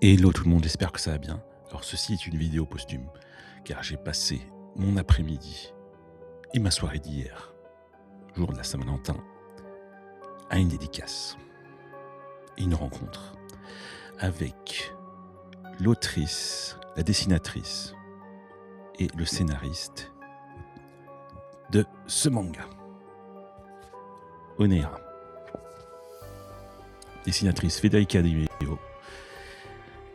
Hello tout le monde, j'espère que ça va bien. Alors ceci est une vidéo posthume, car j'ai passé mon après-midi et ma soirée d'hier, jour de la Saint-Valentin, à une dédicace et une rencontre avec l'autrice, la dessinatrice et le scénariste de ce manga. Onera, dessinatrice Federica Di Meglio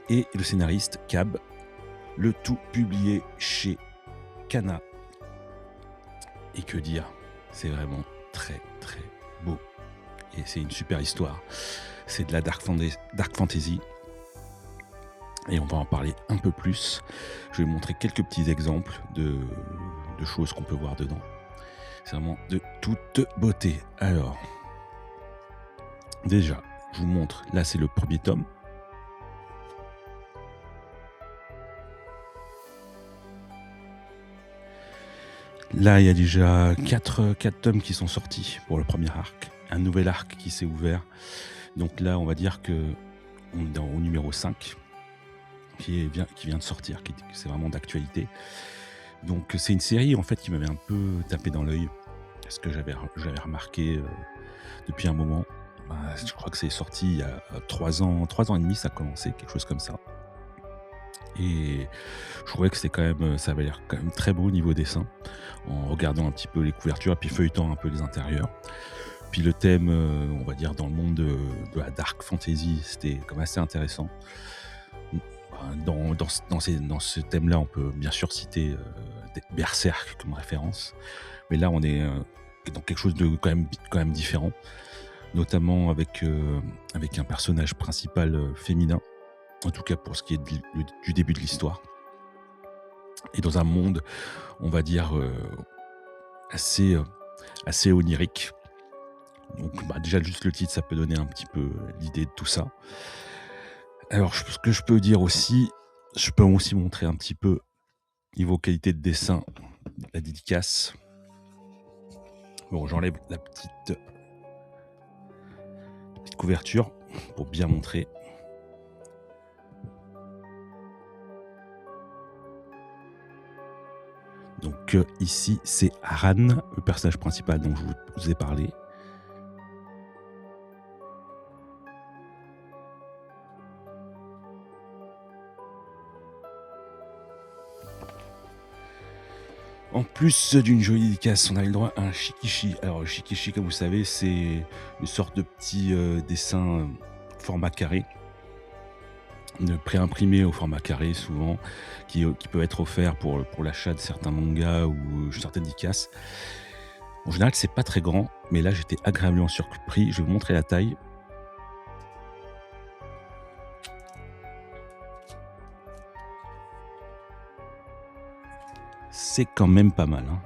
et le scénariste Cab, le tout publié chez Kana. Et que dire, c'est vraiment très très beau. Et c'est une super histoire. C'est de la dark fantasy. Et on va en parler un peu plus. Je vais vous montrer quelques petits exemples de choses qu'on peut voir dedans. C'est vraiment de toute beauté. Alors, déjà, je vous montre. Là, c'est le premier tome. Là, il y a déjà 4 tomes qui sont sortis pour le premier arc. Un nouvel arc qui s'est ouvert. Donc là, on va dire que on est au numéro 5 qui vient de sortir, c'est vraiment d'actualité. Donc c'est une série en fait qui m'avait un peu tapé dans l'œil, parce que j'avais remarqué depuis un moment. Je crois que c'est sorti il y a 3 ans et demi, ça a commencé, quelque chose comme ça. Et je trouvais que c'était quand même, ça avait l'air quand même très beau niveau dessin, en regardant un petit peu les couvertures et puis feuilletant un peu les intérieurs. Puis le thème, on va dire dans le monde de la dark fantasy, c'était quand même assez intéressant. Dans ce thème-là, on peut bien sûr citer Berserk comme référence, mais là on est dans quelque chose de quand même différent, notamment avec un personnage principal féminin, en tout cas pour ce qui est du début de l'histoire, et dans un monde, on va dire, assez onirique. Donc déjà juste le titre, ça peut donner un petit peu l'idée de tout ça. Alors ce que je peux dire aussi, je peux aussi montrer un petit peu niveau qualité de dessin, la dédicace. Bon, j'enlève la petite couverture pour bien montrer. Donc ici, c'est Aran, le personnage principal dont je vous ai parlé. En plus d'une jolie dédicace, on a eu le droit à un shikishi. Alors le shikishi, comme vous savez, c'est une sorte de petit dessin format carré, préimprimé au format carré souvent, qui peut être offert pour l'achat de certains mangas ou certaines dédicaces. En général, c'est pas très grand, mais là j'étais agréablement surpris. Je vais vous montrer la taille. C'est quand même pas mal, hein.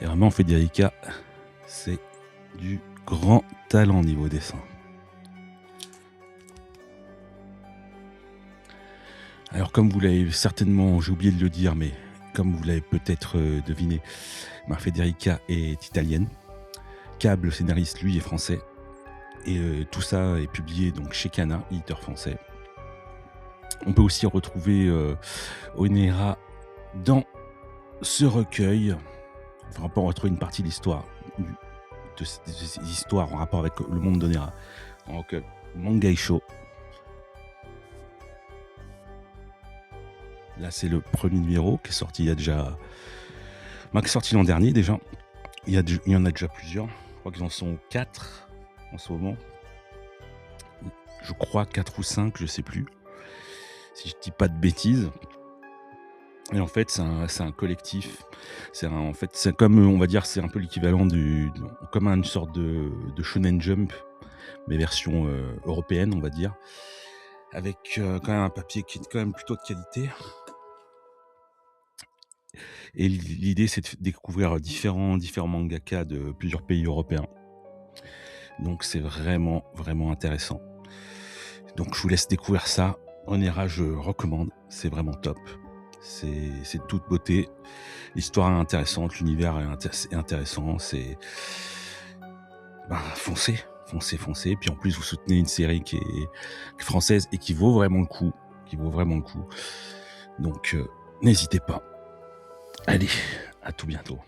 Et vraiment, Federica, c'est du grand talent niveau dessin. Alors comme vous l'avez certainement, j'ai oublié de le dire, mais comme vous l'avez peut-être deviné, Federica est italienne. Cab, le scénariste, lui, est français. Et tout ça est publié donc chez Kana, éditeur français. On peut aussi retrouver Onera dans ce recueil. Enfin, on peut retrouver une partie de l'histoire, de ces histoires en rapport avec le monde d'Onera. Donc, Mangaisho. Là, c'est le premier numéro qui est sorti il y a déjà. Qui est sorti l'an dernier déjà. Il y en a déjà plusieurs. Je crois qu'ils en sont 4 en ce moment. Je crois 4 ou 5, je sais plus. Si je dis pas de bêtises. Et en fait, c'est un collectif. En fait, c'est comme, on va dire, c'est un peu l'équivalent comme une sorte de Shonen Jump, mais version européenne, on va dire, avec quand même un papier qui est quand même plutôt de qualité. Et l'idée, c'est de découvrir différents mangaka de plusieurs pays européens. Donc, c'est vraiment, vraiment intéressant. Donc, je vous laisse découvrir ça. Onera, je recommande. C'est vraiment top. C'est de toute beauté. L'histoire est intéressante, l'univers est intéressant. foncez, foncez, foncez. Puis en plus, vous soutenez une série qui est française et qui vaut vraiment le coup. Donc, n'hésitez pas. Allez, à tout bientôt.